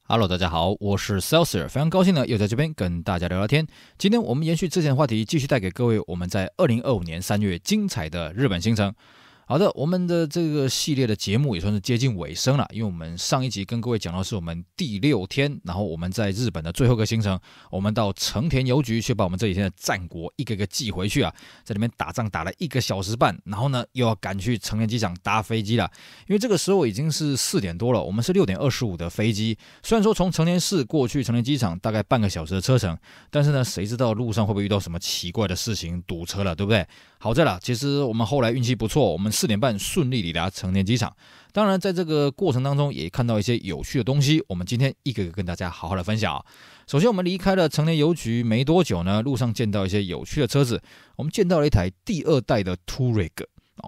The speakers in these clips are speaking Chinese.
Hello， 大家好，我是 Celsius， 非常高兴呢又在这边跟大家聊聊天。今天我们延续之前的话题，继续带给各位我们在2025年3月精彩的日本行程。好的，我们的这个系列的节目也算是接近尾声了，因为我们上一集跟各位讲到是我们第6天，然后我们在日本的最后一个行程，我们到成田邮局去把我们这几天的战果一个个寄回去啊，在里面打仗打了1个小时半，然后呢又要赶去成田机场搭飞机了，因为这个时候已经是4点多了，我们是6点25的飞机，虽然说从成田市过去成田机场大概半个小时的车程，但是呢谁知道路上会不会遇到什么奇怪的事情堵车了，对不对？好在啦，其实我们后来运气不错，我们4点半顺利抵达成田机场。当然，在这个过程当中也看到一些有趣的东西，我们今天一个个跟大家好好的分享。首先，我们离开了成田邮局没多久呢，路上见到一些有趣的车子，我们见到了一台第2代的 Touareg。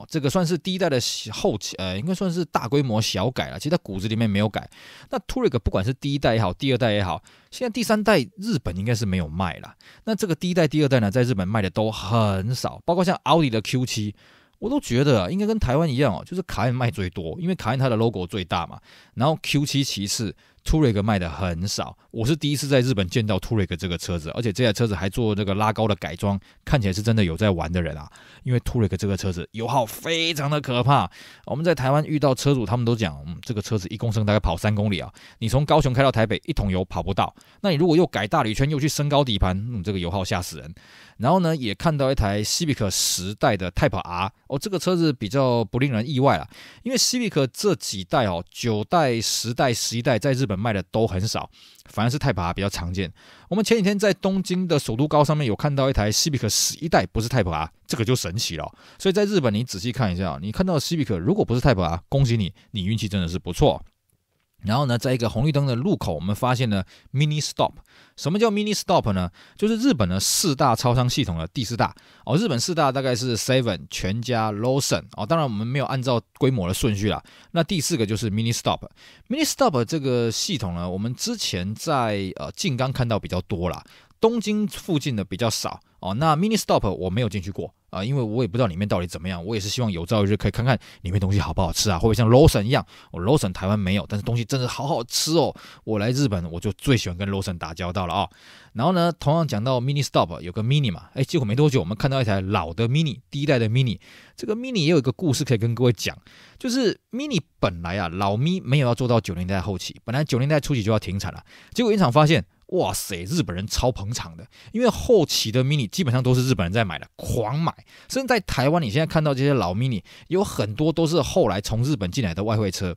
这个算是第1代的后期，应该算是大规模小改了。其实它骨子里面没有改。那 Touareg 不管是第1代也好，第2代也好，现在第3代日本应该是没有卖了。那这个第1代、第2代呢，在日本卖的都很少，包括像奥迪的 Q7，我都觉得应该跟台湾一样就是卡宴卖最多，因为卡宴它的 logo 最大嘛。然后 Q7 其次。Touareg 卖的很少，我是第一次在日本见到 Touareg 这个车子，而且这台车子还做这个拉高的改装，看起来是真的有在玩的人啊。因为 Touareg 这个车子油耗非常的可怕，我们在台湾遇到车主，他们都讲，这个车子1公升大概跑3公里啊，你从高雄开到台北1桶油跑不到。那你如果又改大铝圈，又去升高底盘，这个油耗吓死人。然后呢，也看到一台 Civic 10代的 Type R， 这个车子比较不令人意外啦，因为 Civic 这几代9代、10代、11代在日本卖的都很少，反而是 Type R 比较常见。我们前几天在东京的首都高上面有看到一台 Civic 11代，不是 Type R， 这个就神奇了。所以在日本你仔细看一下，你看到 Civic 如果不是 Type R， 恭喜你，你运气真的是不错。然后呢，在一个红绿灯的路口，我们发现了 Mini Stop。什么叫 Mini Stop 呢？就是日本的4大超商系统的第4大。日本4大大概是 Seven、全家、Lawson。当然我们没有按照规模的顺序啦。那第4个就是 Mini Stop。Mini Stop 这个系统呢，我们之前在静冈看到比较多啦，东京附近的比较少。那 Mini Stop 我没有进去过。因为我也不知道里面到底怎么样，我也是希望有朝一日可以看看里面东西好不好吃啊，会不会像 Lawson 一样，Lawson 台湾没有，但是东西真的好好吃哦。我来日本我就最喜欢跟 Lawson 打交道了然后呢，同样讲到 Mini Stop 有个 Mini 嘛，结果没多久我们看到一台老的 Mini， 第1代的 Mini。这个 Mini 也有一个故事可以跟各位讲，就是 Mini 本来老咪没有要做到90年代后期，本来90年代初期就要停产了，结果原厂发现，哇塞，日本人超捧场的，因为后期的 Mini 基本上都是日本人在买的，狂买。甚至在台湾，你现在看到这些老 Mini， 有很多都是后来从日本进来的外汇车，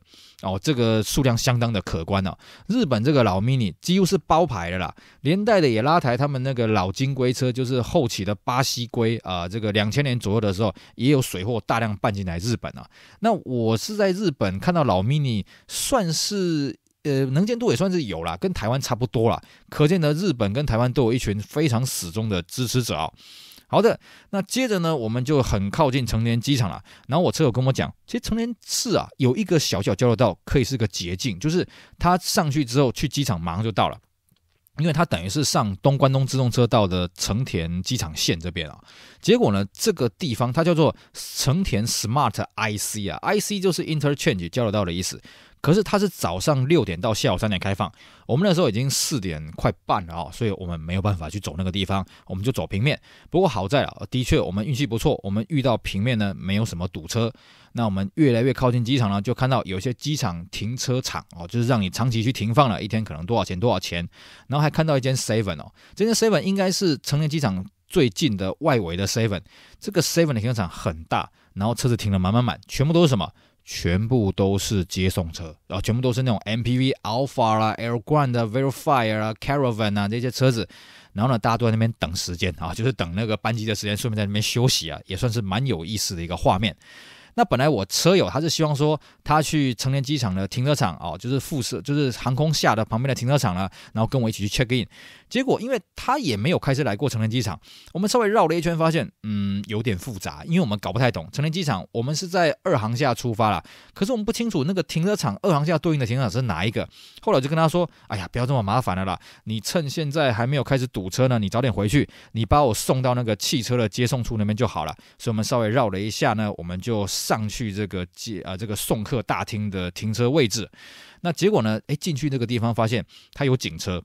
这个数量相当的可观日本这个老 Mini 几乎是包牌的啦，连带的也拉抬他们那个老金龟车，就是后期的巴西龟这个2000年左右的时候，也有水货大量搬进来日本那我是在日本看到老 Mini， 算是。能见度也算是有啦，跟台湾差不多啦，可见的日本跟台湾都有一群非常死忠的支持者好的，那接着呢，我们就很靠近成田机场了。然后我车友跟我讲，其实成田市有一个小小交流道，可以是个捷径，就是他上去之后去机场马上就到了。因为它等于是上东关东自动车道的成田机场线这边结果呢，这个地方它叫做成田 Smart IC IC 就是 Interchange 交流道的意思。可是它是早上6点到下午3点开放，我们那时候已经4点快半了所以我们没有办法去走那个地方，我们就走平面。不过好在的确我们运气不错，我们遇到平面呢没有什么堵车。那我们越来越靠近机场呢，就看到有些机场停车场就是让你长期去停放了，一天可能多少钱。然后还看到一间 Seven 这间 Seven 应该是成田机场最近的外围的 Seven。这个 Seven 的停车场很大，然后车子停得满，全部都是什么？全部都是接送车，然后全部都是那种 MPV Alpha 啦、Air Grande、Verifier 啦、Caravan 这些车子。然后呢，大家都在那边等时间就是等那个班机的时间，顺便在那边休息也算是蛮有意思的一个画面。那本来我车友他是希望说他去成田机场的停车场就是附设就是航空下的旁边的停车场然后跟我一起去 check in。结果因为他也没有开车来过成田机场，我们稍微绕了一圈发现有点复杂，因为我们搞不太懂成田机场我们是在2航下出发啦，可是我们不清楚那个停车场2航下对应的停车场是哪一个。后来我就跟他说，哎呀，不要这么麻烦了啦，你趁现在还没有开始堵车呢，你早点回去，你把我送到那个汽车的接送处那边就好了。所以我们稍微绕了一下呢，我们就上去这个送客大厅的停车位置。那结果呢，进去那个地方发现它有警车。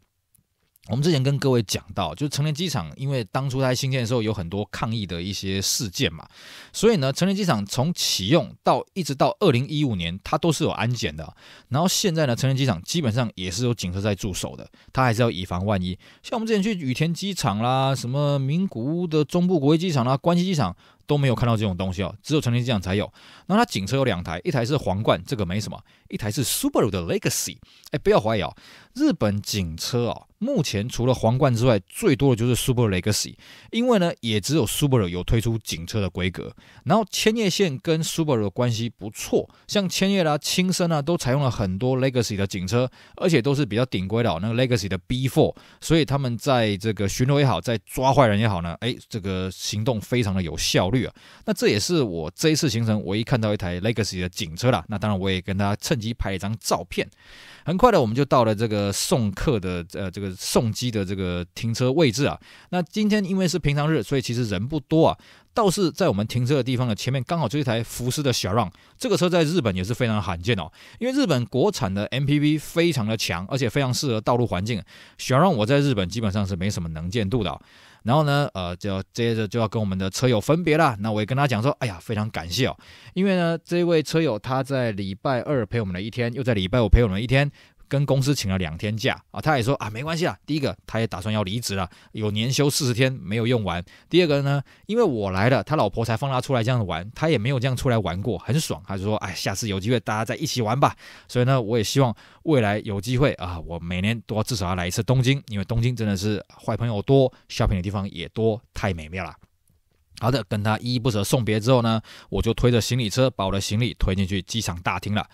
我们之前跟各位讲到，就是成田机场，因为当初它新建的时候有很多抗议的一些事件嘛，所以呢，成田机场从启用一直到2015年，它都是有安检的。然后现在呢，成田机场基本上也是有警车在驻守的，它还是要以防万一。像我们之前去羽田机场啦，什么名古屋的中部国际机场啦，关西机场都没有看到这种东西哦，只有成田机场才有。然后它警车有2台，一台是皇冠，这个没什么；一台是 Subaru 的 Legacy。不要怀疑哦，日本警车哦，目前除了皇冠之外，最多的就是 Subaru Legacy， 因为呢，也只有 Subaru 有推出警车的规格。然后千叶县跟 Subaru 的关系不错，像千叶啦、青森啊，都采用了很多 Legacy 的警车，而且都是比较顶规的哦，那个 Legacy 的 B4， 所以他们在这个巡逻也好，在抓坏人也好呢，这个行动非常的有效率啊。那这也是我这一次行程唯一看到一台 Legacy 的警车啦。那当然我也跟大家趁机拍了一张照片。很快的，我们就到了这个送客的这个送机的这个停车位置啊。那今天因为是平常日，所以其实人不多啊。倒是在我们停车的地方的前面，刚好就一台福斯的小让，这个车在日本也是非常罕见哦。因为日本国产的 MPV 非常的强，而且非常适合道路环境。小让我在日本基本上是没什么能见度的哦。然后呢，接着就要跟我们的车友分别啦。那我也跟他讲说，非常感谢哦，因为呢，这位车友他在礼拜2陪我们了1天，又在礼拜5陪我们1天。跟公司请了2天假啊，他也说没关系啊。第一个，他也打算要离职了，有年休40天没有用完。第二个呢，因为我来了，他老婆才放他出来这样玩，他也没有这样出来玩过，很爽。他就说，下次有机会大家再一起玩吧。所以呢，我也希望未来有机会啊，我每年都要至少要来一次东京，因为东京真的是坏朋友多，shopping的地方也多，太美妙了。好的，跟他依依不舍送别之后呢，我就推着行李车把我的行李推进去机场大厅了。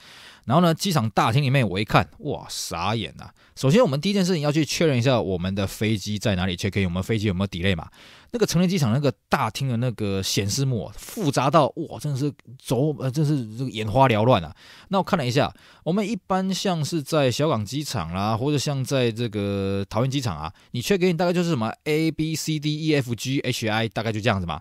然后呢，机场大厅里面我一看，哇，傻眼啊！首先，我们第一件事情要去确认一下我们的飞机在哪里 check in， 我们飞机有没有 delay 嘛？那个成田机场那个大厅的那个显示幕复杂到哇，真的是真是这个眼花缭乱啊！那我看了一下，我们一般像是在小港机场啦，或者像在这个桃园机场啊，你 check in 大概就是什么 A B C D E F G H I， 大概就这样子嘛。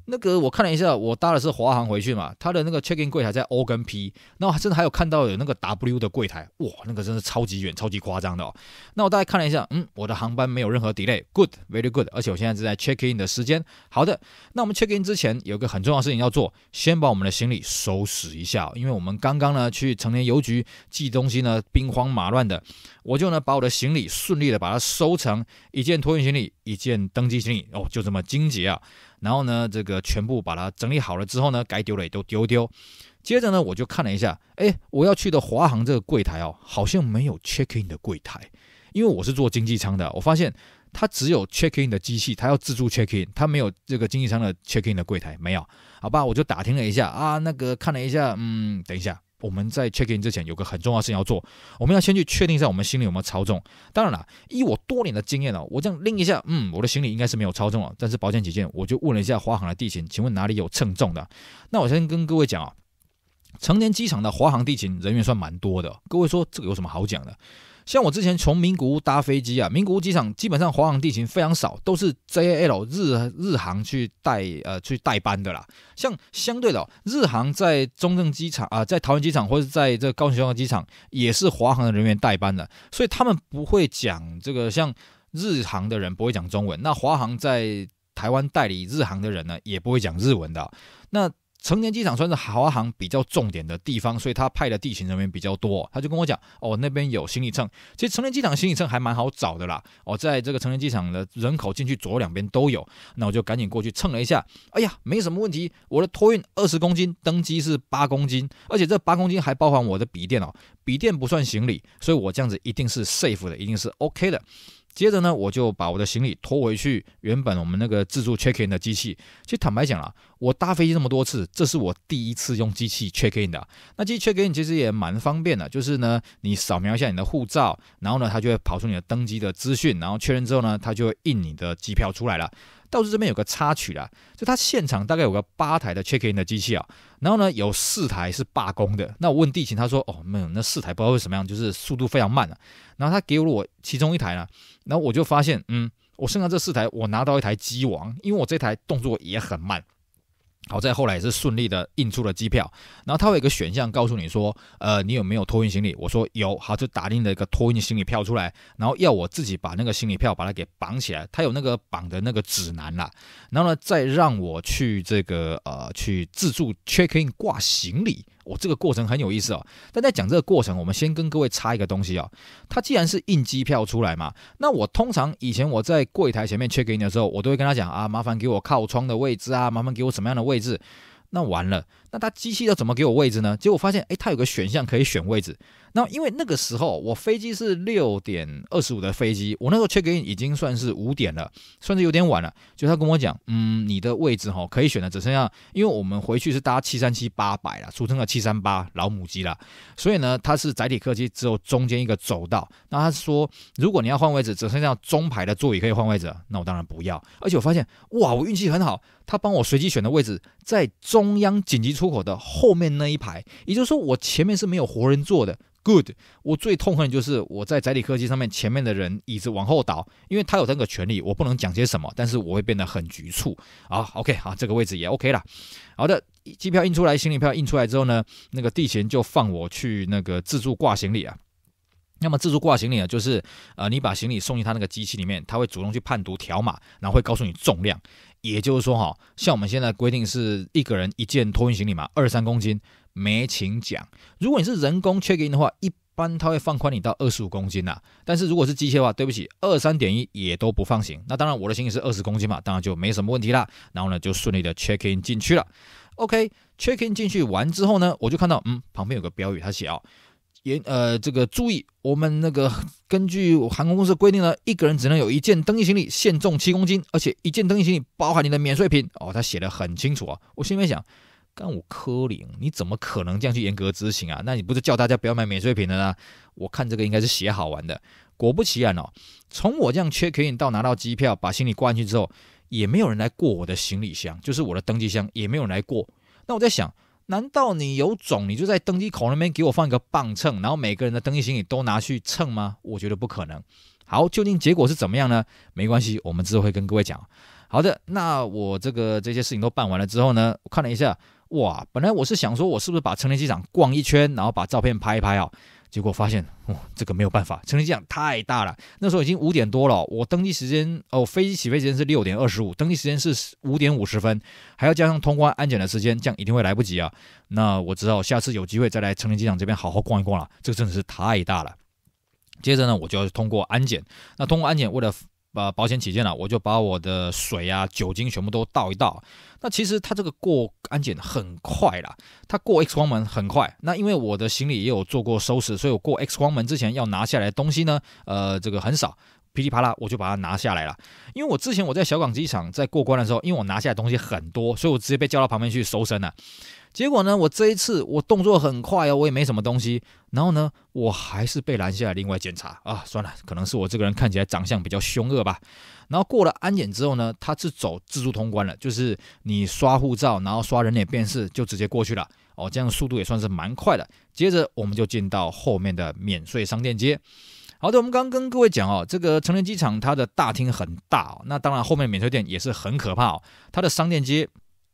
那个我看了一下，我搭的是华航回去嘛，他的那个 check-in 柜台在 O 跟 P， 然后真的还有看到有那个 W 的柜台，哇，那个真的超级远、超级夸张的哦。那我大概看了一下，我的航班没有任何 delay，good very good， 而且我现在是在 check-in 的时间。好的，那我们 check-in 之前有个很重要的事情要做，先把我们的行李收拾一下，因为我们刚刚呢去成田邮局寄东西呢，兵荒马乱的，我就呢把我的行李顺利的把它收成1件托运行李，1件登机行李，就这么精简啊。然后呢，这个全部把它整理好了之后呢，该丢的也都丢丢。接着呢，我就看了一下，我要去的华航这个柜台好像没有 check in 的柜台，因为我是坐经济舱的，我发现它只有 check in 的机器，它要自助 check in， 它没有这个经济舱的 check in 的柜台，没有，好吧，我就打听了一下啊，那个看了一下，等一下。我们在 check in 之前有个很重要的事情要做，我们要先去确定一下我们行李有没有超重。当然了，依我多年的经验我这样拎一下，我的行李应该是没有超重了。但是保险起见，我就问了一下华航的地勤，请问哪里有称重的？那我先跟各位讲成田机场的华航地勤人员算蛮多的。各位说这个有什么好讲的？像我之前从名古屋搭飞机啊，名古屋机场基本上华航地勤非常少，都是 JAL 日航去代班的啦。像相对的日航在中正机场在桃园机场或者在这个高雄小港机场也是华航的人员代班的，所以他们不会讲这个，像日航的人不会讲中文，那华航在台湾代理日航的人呢也不会讲日文的。那成田机场算是华航比较重点的地方，所以他派的地勤人员比较多。他就跟我讲，那边有行李秤。其实成田机场的行李秤还蛮好找的啦。在这个成田机场的人口进去左右两边都有。那我就赶紧过去称了一下，没什么问题。我的托运20公斤，登机是8公斤，而且这8公斤还包含我的笔电笔电不算行李，所以我这样子一定是 safe 的，一定是 OK 的。接着呢，我就把我的行李拖回去原本我们那个自助 check-in 的机器。其实坦白讲啦，我搭飞机这么多次，这是我第一次用机器 check-in 的。那机器 check-in 其实也蛮方便的，就是呢，你扫描一下你的护照，然后呢，它就会跑出你的登机的资讯，然后确认之后呢，它就会印你的机票出来了。倒是这边有个插曲啦，就它现场大概有个8台的 check-in 的机器然后呢有4台是罢工的。那我问地勤，他说没有，那4台不知道为什么样，就是速度非常慢然后他给我其中1台呢，然后我就发现我剩下这4台我拿到1台机王，因为我这台动作也很慢。好在后来也是顺利的印出了机票，然后它会有一个选项告诉你说，你有没有托运行李？我说有，好，就打印了一个托运行李票出来，然后要我自己把那个行李票把它给绑起来，它有那个绑的那个指南啦，然后呢再让我去去自助 check in 挂行李。这个过程很有意思哦。但在讲这个过程，我们先跟各位插一个东西哦。它既然是印机票出来嘛，那我通常以前我在柜台前面 check in 的时候，我都会跟他讲啊，麻烦给我靠窗的位置啊，麻烦给我什么样的位置。那完了，那他机器要怎么给我位置呢？结果发现，他有个选项可以选位置。那因为那个时候我飞机是6:25的飞机，我那时候 check in 已经算是5点了，算是有点晚了。就他跟我讲，你的位置可以选的只剩下，因为我们回去是搭737-800啦，俗称的738老母机啦，所以呢，它是载体客机只有中间一个走道。那他说，如果你要换位置，只剩下中排的座椅可以换位置，那我当然不要。而且我发现，哇，我运气很好，他帮我随机选的位置在中央紧急出口的后面那一排，也就是说我前面是没有活人坐的。Good， 我最痛恨的就是我在载体客机上面前面的人椅子往后倒，因为他有这个权利，我不能讲些什么，但是我会变得很局促。好 ，OK， 好，这个位置也 OK 啦。好的，机票印出来，行李票印出来之后呢，那个地勤就放我去那个自助挂行李啊。那么自助挂行李呢，就是你把行李送进他那个机器里面，他会主动去判读条码，然后会告诉你重量。也就是说像我们现在规定是一个人一件托运行李嘛，23公斤，没请讲。如果你是人工 check in 的话，一般他会放宽你到25公斤啦。但是如果是机械的话，对不起，23.1也都不放行。那当然我的行李是20公斤嘛，当然就没什么问题啦。然后呢，就顺利的 check in 进去了。OK，check in 进去完之后呢，我就看到旁边有个标语，他写这个注意，我们那个根据航空公司规定呢，一个人只能有一件登机行李，限重7公斤，而且一件登机行李包含你的免税品。他写得很清楚啊。我心里面想，干我柯林，你怎么可能这样去严格执行啊？那你不是叫大家不要买免税品的呢？我看这个应该是写好玩的。果不其然从我这样 check in 到拿到机票，把行李挂进去之后，也没有人来过我的行李箱，就是我的登机箱，也没有人来过。那我在想，难道你有种，你就在登机口那边给我放一个磅秤，然后每个人的登机行李都拿去称吗？我觉得不可能。好，究竟结果是怎么样呢？没关系，我们之后会跟各位讲。好的，那我这些事情都办完了之后呢，我看了一下，哇，本来我是想说我是不是把成田机场逛一圈，然后把照片拍一拍结果发现这个没有办法，成田机场太大了。那时候已经5点多了，我登机时间飞机起飞时间是6:25，登机时间是5点50分，还要加上通关安检的时间，这样一定会来不及啊。那我只好下次有机会再来成田机场这边好好逛一逛了，这个真的是太大了。接着呢，我就要通过安检。那通过安检，为了保险起见我就把我的水啊、酒精全部都倒一倒。那其实它这个过安检很快啦，它过 X 光门很快。那因为我的行李也有做过收拾，所以我过 X 光门之前要拿下来的东西呢，这个很少。噼里啪啦我就把它拿下来了。因为我之前我在小港机场在过关的时候，因为我拿下来的东西很多，所以我直接被叫到旁边去搜身了。结果呢，我这一次我动作很快我也没什么东西，然后呢，我还是被拦下来另外检查啊。算了，可能是我这个人看起来长相比较凶恶吧。然后过了安检之后呢，他是走自助通关了，就是你刷护照，然后刷人脸辨识就直接过去了这样速度也算是蛮快的。接着我们就进到后面的免税商店街。好的，我们刚刚跟各位讲这个成田机场它的大厅很大那当然后面的免税店也是很可怕它的商店街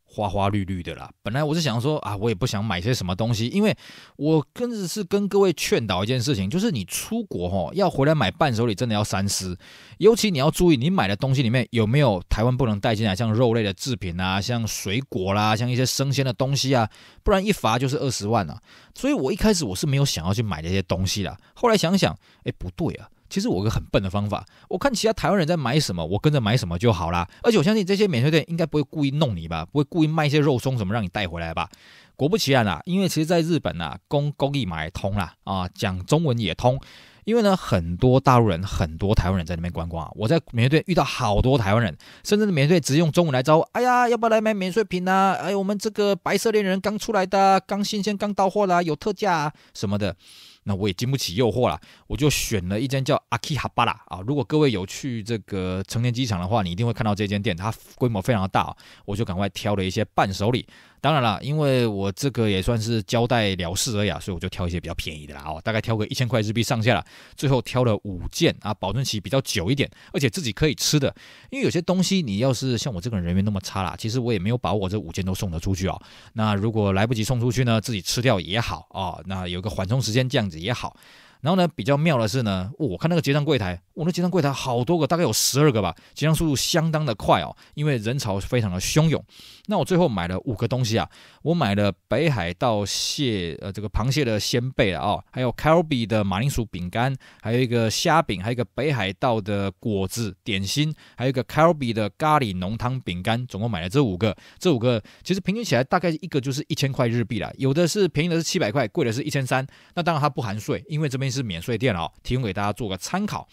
花花绿绿的啦。本来我是想说我也不想买些什么东西，因为我是跟各位劝导一件事情，就是你出国要回来买伴手礼真的要三思，尤其你要注意你买的东西里面有没有台湾不能带进来，像肉类的制品啊，像水果啦，像一些生鲜的东西啊，不然一罚就是20万啊。所以我一开始我是没有想要去买这些东西啦，后来想想不对啊，其实我有个很笨的方法，我看其他台湾人在买什么，我跟着买什么就好啦。而且我相信这些免税店应该不会故意弄你吧，不会故意卖一些肉松什么让你带回来吧。果不其然啦，因为其实在日本公益买通啦讲中文也通。因为呢，很多大陆人、很多台湾人在那边观光我在免税店遇到好多台湾人，甚至免税店直接用中文来招呼，哎呀，要不要来买免税品啊？我们这个白色恋人刚出来的，刚新鲜、刚到货啦，有特价什么的。那我也经不起诱惑啦，我就选了一间叫阿基哈巴拉啊。如果各位有去这个成田机场的话，你一定会看到这间店，它规模非常的大，我就赶快挑了一些伴手礼。当然啦，因为我这个也算是交代了事而已，所以我就挑一些比较便宜的啦，大概挑个1000块日币上下啦。最后挑了5件啊，保存期比较久一点，而且自己可以吃的。因为有些东西你要是像我这个人缘那么差啦，其实我也没有把握这5件都送得出去啊。那如果来不及送出去呢，自己吃掉也好啊，那有个缓冲时间这样子也好。然后呢，比较妙的是呢，我看那个结账柜台，那结账柜台好多个，大概有12个吧，结账速度相当的快哦，因为人潮非常的汹涌。那我最后买了5个东西啊，我买了北海道这个螃蟹的鲜贝啊，还有 Calbee 的马铃薯饼干，还有一个虾饼，还有一个北海道的果子点心，还有一个 Calbee 的咖喱浓汤饼干，总共买了这5个。这5个其实平均起来大概一个就是1000块日币啦，有的是便宜的是700块，贵的是1300。那当然它不含税，因为这边是免税店哦，提供给大家做个参考。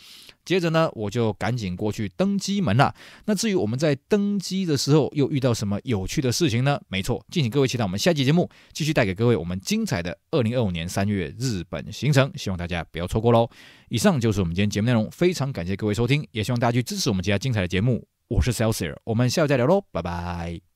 接着呢，我就赶紧过去登机门啦。那至于我们在登机的时候又遇到什么有趣的事情呢？没错，敬请各位期待我们下期节目，继续带给各位我们精彩的2025年3月日本行程，希望大家不要错过咯。以上就是我们今天节目内容，非常感谢各位收听，也希望大家去支持我们其他精彩的节目。我是 Celsius， 我们下次再聊咯，拜拜。